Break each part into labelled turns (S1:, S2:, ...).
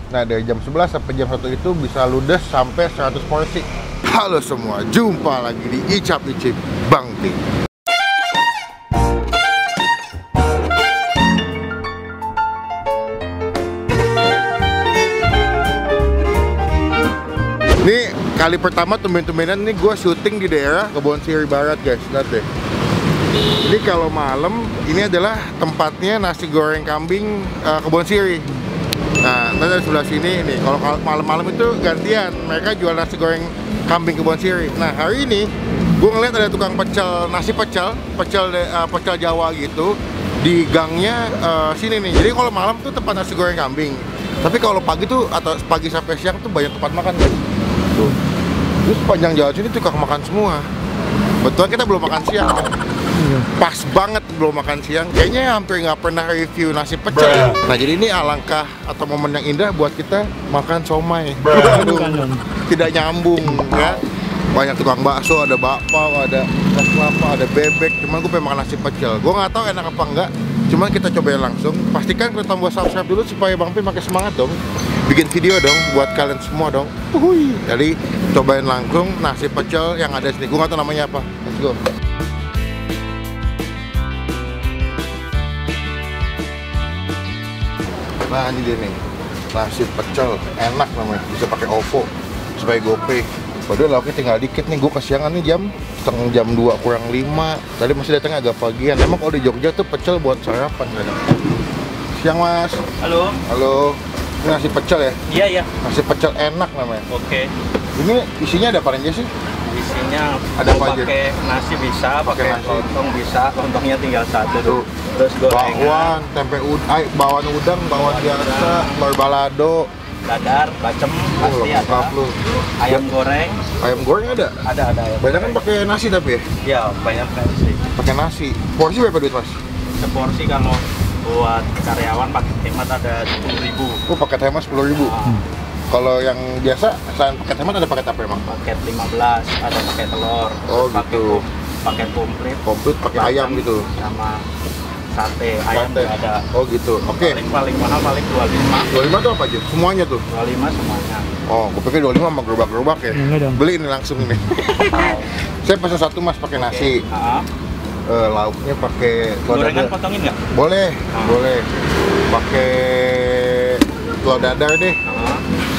S1: Nah, dari jam 11 sampai jam 1 itu bisa ludes sampai 100 porsi. Halo semua, jumpa lagi di Icap Icip Bang Ti. Ini kali pertama tumben-tumbenan nih gue syuting di daerah Kebon Sirih Barat, guys. Lihat deh. Ini kalau malam, ini adalah tempatnya nasi goreng kambing Kebon Sirih. Nah, dari sebelah sini nih, kalau malam-malam itu gantian, mereka jual nasi goreng kambing Kebon Sirih. Nah, hari ini gue ngeliat ada tukang pecel, nasi pecel Jawa gitu di gangnya sini nih. Jadi kalau malam tuh tempat nasi goreng kambing. Tapi kalau pagi tuh atau pagi sampai siang tuh banyak tempat makan, guys. Tuh. Terus sepanjang jalan sini tukang makan semua. Betul, kita belum makan siang. Pas banget belum makan siang. Kayaknya hampir nggak pernah review nasi pecel. Nah, jadi ini alangkah atau momen yang indah buat kita makan somai. Aduh, tidak nyambung ya. Banyak tukang bakso, ada bakpao, ada es kelapa, ada bebek. Cuman gue pengen makan nasi pecel. Gue nggak tahu enak apa enggak. Cuman kita cobain langsung. Pastikan klik tombol subscribe dulu supaya Bang Pi makin semangat dong. Bikin video dong buat kalian semua dong. Jadi cobain langsung nasi pecel yang ada sini. Gue nggak tahu namanya apa. Let's go. Nah, ini dia nih, nasi pecel enak namanya, bisa pakai OVO supaya GoPay. Padahal lauknya tinggal dikit nih, gue kesiangan nih jam 2 kurang 5. Tadi masih datangnya agak pagian. Emang kalau di Jogja tuh pecel buat sarapan kan? Siang, Mas.
S2: Halo.
S1: Halo. Ini nasi pecel ya?
S2: Iya, iya.
S1: Nasi pecel enak namanya.
S2: Oke.
S1: Ini isinya ada apa aja sih?
S2: Isinya
S1: ada apa aja?
S2: Pakai nasi bisa, pakai lontong bisa. Lontongnya tinggal satu tuh. Terus
S1: bakwan, tempe bawang udang, bawang biasa, telur balado,
S2: dadar, bacem, pasti ada. Ayam goreng.
S1: Ayam goreng ada?
S2: Ada ayam.
S1: Banyak kan pakai nasi tapi ya?
S2: Iya, banyak nasi.
S1: Pakai nasi. Porsi berapa duit, Mas?
S2: Seporsi kalau buat karyawan pakai hemat ada 10.000.
S1: Oh, paket hemat 10.000. Kalau yang biasa, selain paket hemat ada paket apa emang?
S2: Paket 15, ada pakai telur.
S1: Oh, gitu.
S2: Paket komplit.
S1: Komplit pakai ayam gitu.
S2: Sama sate ayam juga ada.
S1: Oh, gitu. Oke.
S2: Paling mahal paling 25.
S1: 25 tuh apa aja? Semuanya tuh?
S2: 25 semuanya.
S1: Oh, gue pikir 25 sama gerobak-gerobak ya? Beli ini langsung ini. Saya pesan satu, Mas, pakai nasi. Lauknya pakai
S2: gorengan potongin nggak?
S1: Boleh, boleh. Pakai telur dadar deh.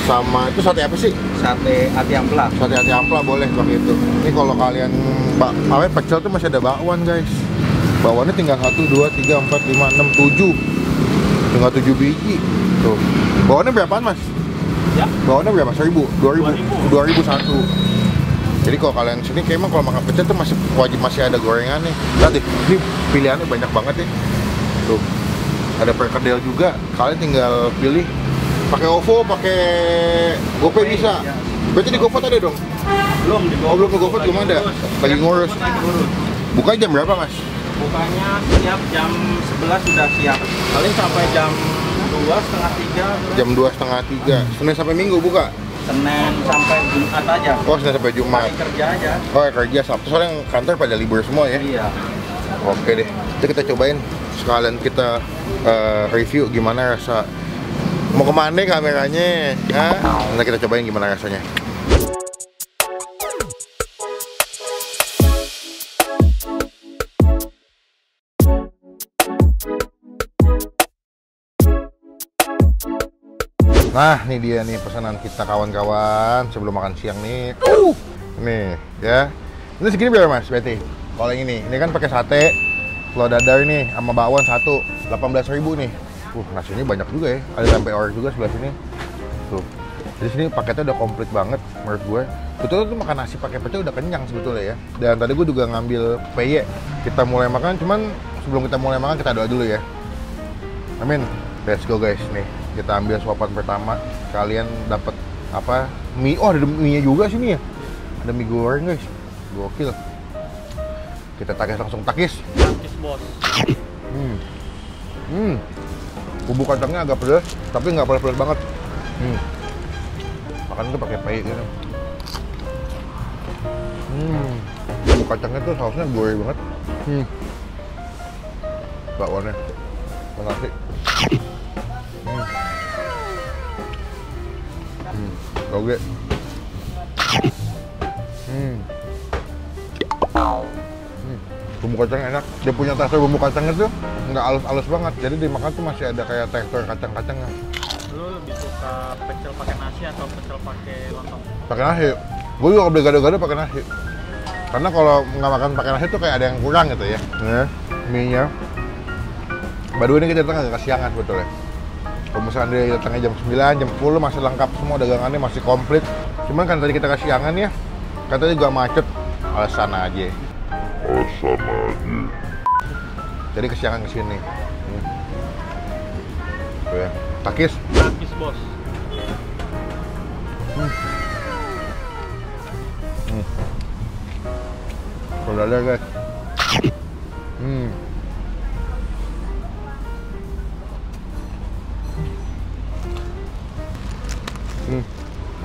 S1: Sama itu sate apa sih?
S2: Sate ati ampla.
S1: Sate ati ampla boleh pakai itu. Ini kalau kalian pecel tuh masih ada bakwan, guys. Bakwannya tinggal 1, 2, 3, 4, 5, 6, 7. Tinggal 7 biji. Tuh. Bakwannya berapaan, Mas?
S2: Ya.
S1: Bakwannya berapa? 1.000? 2.001. Jadi kalau kalian sini kayak emang kalau makan pecel tuh masih wajib masih ada gorengan nih. Lihat deh, ini pilihannya banyak banget ya. Tuh. Ada perkedel juga. Kalian tinggal pilih pakai OVO, pakai GoPay bisa.
S2: Ya.
S1: Berarti di GoFood ada dong?
S2: Belum di GoFood.
S1: Oh, belum di GoFood belum ada. Lagi ngurus. Buka jam berapa, Mas?
S2: Bukanya siap jam 11 sudah siap. Paling sampai jam 2, setengah 3.
S1: Jam 2, setengah 3. Senin sampai Minggu buka?
S2: Senin sampai Jumat aja.
S1: Oh, Senin sampai Jumat.
S2: Paling kerja aja.
S1: Oh, kerja Sabtu soalnya yang kantor pada libur semua ya?
S2: Iya.
S1: Oke deh, itu kita cobain. Sekalian kita review gimana rasa. Mau kemana kameranya? Nanti kita cobain gimana rasanya. Nah, ini dia nih pesanan kita kawan-kawan sebelum makan siang nih. Nih, ya. Ini segini berapa, Mas? Berarti kalau yang ini kan pakai sate, telur dadar ini sama bakwan 1, 18.000 nih. Nasinya banyak juga ya. Ada tempe orek juga sebelah sini. Tuh. Jadi sini paketnya udah komplit banget menurut gue. Betul tuh makan nasi pakai pecel udah kenyang sebetulnya ya. Dan tadi gue juga ngambil PY. Kita mulai makan, cuman sebelum kita mulai makan kita doa dulu ya. Amin. Let's go guys nih. Kita ambil suapan pertama. Kalian dapat apa? Mie. Oh, ada mie-nya juga sini ya. Ada mie goreng guys. Gokil. Kita takis langsung takis.
S2: Takis, Bos.
S1: Bumbu kacangnya agak pedas, tapi nggak pedas-pedas banget. Makan itu pakai pay gitu. Bumbu kacangnya tuh sausnya gurih banget. Bakwannya, nasi. Oke. Bumbu kacang enak. Dia punya tekstur bumbu kacang itu nggak halus-halus banget. Jadi dimakan tuh masih ada kayak tekstur kacang-kacangnya.
S2: Lu lebih suka pecel pakai nasi atau pecel pakai lontong?
S1: Pakai nasi. Gue juga beli gado-gado pakai nasi. Karena kalau nggak makan pakai nasi tuh kayak ada yang kurang gitu ya. Nah, mie-nya. Baru ini kita datang agak kesiangan sebetulnya. Kalau misalkan dia datangnya jam 9, jam 10 masih lengkap semua dagangannya, masih komplit. Cuman kan tadi kita kesiangan ya, katanya juga macet. Alasan aja. Jadi kesiangan kesini. Tuh ya. Takis.
S2: Takis bos.
S1: Kalau ada guys.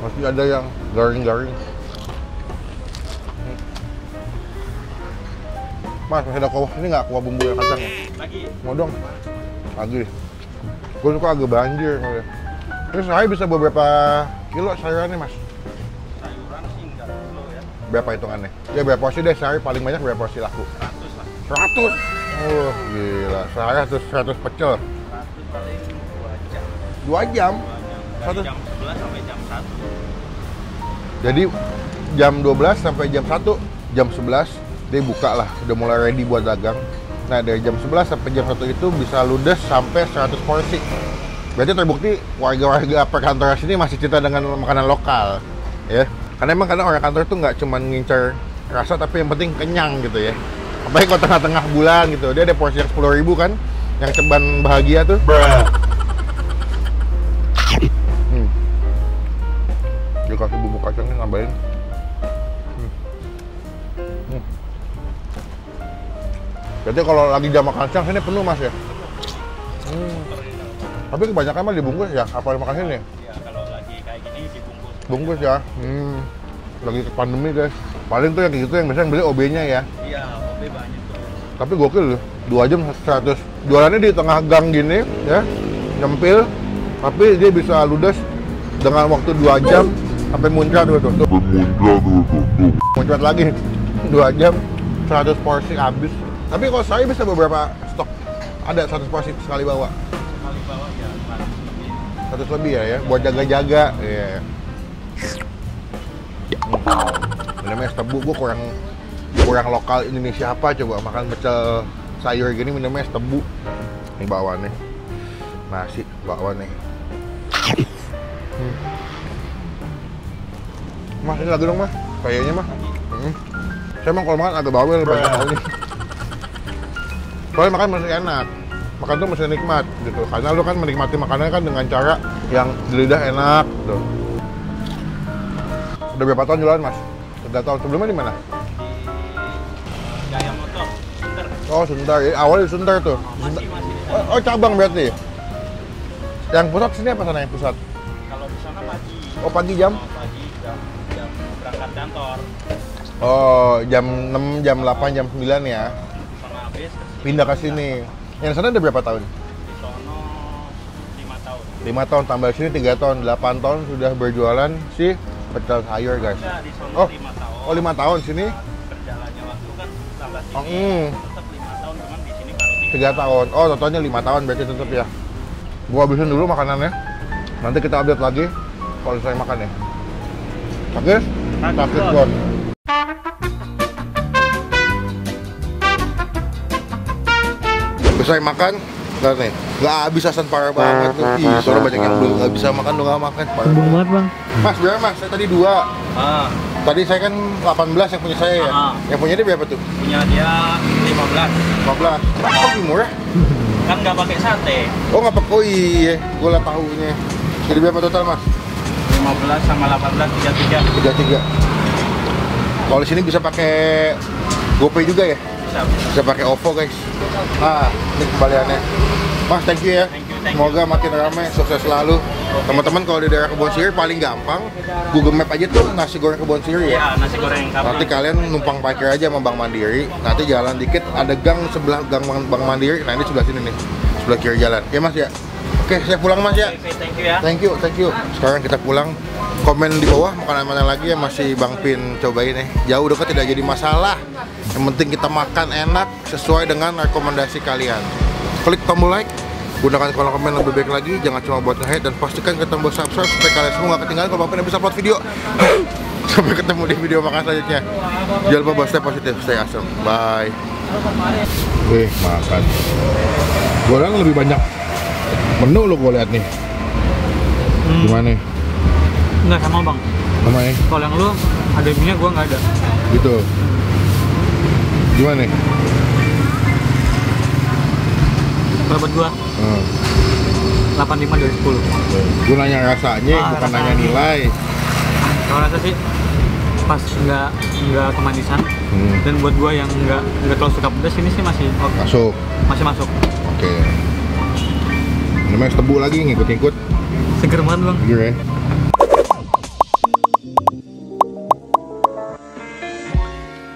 S1: Masih ada yang garing-garing. Mas, masih ada kuah. Ini nggak kuah bumbu yang kacang ya?
S2: Lagi.
S1: Mau dong? Lagi. Gue suka agak banjir. Terus saya bisa beberapa kilo sayurannya, Mas?
S2: Sayuran sih enggak kilo ya.
S1: Berapa hitungannya? Ya berapa porsi deh, sehari paling banyak berapa porsi laku?
S2: 100 lah.
S1: 100? Oh, gila. Sehari 100 pecel.
S2: 100 paling 2 jam.
S1: 2 jam?
S2: 2 jam. Dari jam 11 sampai jam 1.
S1: Jadi jam 12 sampai jam 1, jam 11 dia buka lah, udah mulai ready buat dagang. Nah dari jam 11 sampai jam 1 itu bisa ludes sampai 100 porsi. Berarti terbukti warga-warga perkantoran sini masih cinta dengan makanan lokal, ya. Karena emang kadang orang kantor tuh nggak cuma ngincer rasa, tapi yang penting kenyang gitu ya. Apalagi kalau tengah-tengah bulan gitu, dia ada porsi yang 10.000 kan, yang ceban bahagia tuh. Dia kasih bumbu kacangnya nambahin. Berarti kalau lagi jam makan siang sini penuh Mas ya? Tapi kebanyakan mah dibungkus ya? Apa makan sini?
S2: Ya kalau lagi kayak gini dibungkus.
S1: Bungkus ya? Lagi pandemi guys. Paling tuh yang gitu yang biasanya beli OB-nya ya?
S2: Iya, OB banyak tuh.
S1: Tapi gokil loh, 2 jam 100. Jualannya di tengah gang gini ya, nyempil. Tapi dia bisa ludes dengan waktu 2 jam sampai muncrat gitu. Muncrat lagi 2 jam 100 porsi habis. Tapi kalau saya bisa beberapa stok, ada 100 porsi sekali bawa.
S2: Sekali bawa ya 100 lebih.
S1: 100 lebih ya, buat jaga-jaga. Iya. Minumnya es tebu, gue kurang lokal Indonesia apa coba makan pecel sayur gini minumnya es tebu. Ini bawaannya, nasi bawaannya. Mas ini lagi dong Mas, kayaknya Mas. Saya emang kalau makan agak bawel banyak kali. Soalnya makan masih enak, makan tuh masih nikmat gitu. Karena lu kan menikmati makanannya kan dengan cara yang di lidah enak gitu. Udah berapa tahun jualan Mas? 3 tahun. Sebelumnya di mana?
S2: Di Gaya Motor, Sunter.
S1: Oh Sunter, awalnya di Sunter tuh.
S2: Masih di sana.
S1: Oh cabang berarti? Yang pusat sini apa sana yang pusat?
S2: Kalau di sana pagi.
S1: Oh pagi jam?
S2: Pagi jam berangkat kantor.
S1: Oh jam 6, jam 8, jam 9 ya?
S2: Sana habis.
S1: Pindah ke sini. Yang sana udah berapa tahun?
S2: Di sono 5 tahun.
S1: 5 tahun, tambah sini 3 tahun, 8 tahun sudah berjualan si pecel sayur guys.
S2: Enggak, di sono
S1: Oh.
S2: 5 tahun.
S1: Oh 5 tahun sini?
S2: Berjalannya waktu kan tambah sini.
S1: Oh,
S2: Tetap 5 tahun, cuman di sini baru
S1: 3 tahun. Oh totalnya 5 tahun berarti tetap ya. Gua habisin dulu makanannya. Nanti kita update lagi kalau saya makan ya. Oke? Sakit bos. Selesai makan, nggak nih, nggak habis asan parah banget tuh. Ih, soalnya banyak yang belum nggak bisa makan, lu nggak makan. Parah banget
S2: Bang.
S1: Mas, berapa Mas? Saya tadi 2.
S2: Ah,
S1: Tadi saya kan 18 yang punya saya ya. Yang punya dia berapa tuh?
S2: punya dia 15.
S1: 15. Kok lebih murah?
S2: Kan nggak pakai sate.
S1: Oh nggak pakai, oh iya, gue lah tahunya. Jadi berapa total Mas?
S2: 15 sama 18 33.
S1: 33. Kalau di sini bisa pakai GoPay juga ya?
S2: Bisa.
S1: Bisa pakai OVO guys. Nah, ini kembaliannya. Mas, thank you ya.
S2: Thank you.
S1: Semoga makin ramai, sukses selalu. Teman-teman kalau di daerah Kebon Sirih paling gampang Google Map aja tuh nasi goreng Kebon Sirih ya.
S2: Ya, nasi goreng kapal.
S1: Nanti kalian numpang parkir aja sama Bank Mandiri. Nanti jalan dikit ada gang sebelah gang Bank Mandiri. Nah, ini sebelah sini nih. Sebelah kiri jalan. Ya Mas ya. Oke, saya pulang Mas ya.
S2: Oke, thank you ya.
S1: Thank you, thank you. Sekarang kita pulang. komen di bawah makanan mana lagi yang masih Bang Pin cobain nih. Jauh dekat tidak jadi masalah. Yang penting kita makan enak sesuai dengan rekomendasi kalian. Klik tombol like, gunakan kolom komen lebih baik lagi. Jangan cuma buat nge-hate dan pastikan kita tombol subscribe supaya kalian semua gak ketinggalan kalau Bang Pin bisa upload video. Sampai ketemu di video makan selanjutnya. Jangan lupa stay positif, stay awesome. Bye. Wih, makan. Goreng lebih banyak menu lo gue lihat nih. Gimana?
S2: Enggak sama bang.
S1: Sama ya?
S2: Kalau yang lu ada mie-nya, gua nggak ada.
S1: Gitu. Gimana?
S2: Kalau buat gua 85 dari 10.
S1: Gue nanya rasanya, bukan
S2: rasanya.
S1: nanya nilai.
S2: Kalau rasa sih pas nggak kemanisan. Dan buat gua yang nggak terlalu suka pedas, ini sih masih
S1: Masuk.
S2: masih masuk.
S1: Oke. Namanya tebu lagi ngikut-ngikut.
S2: Seger banget bang.
S1: Seger ya.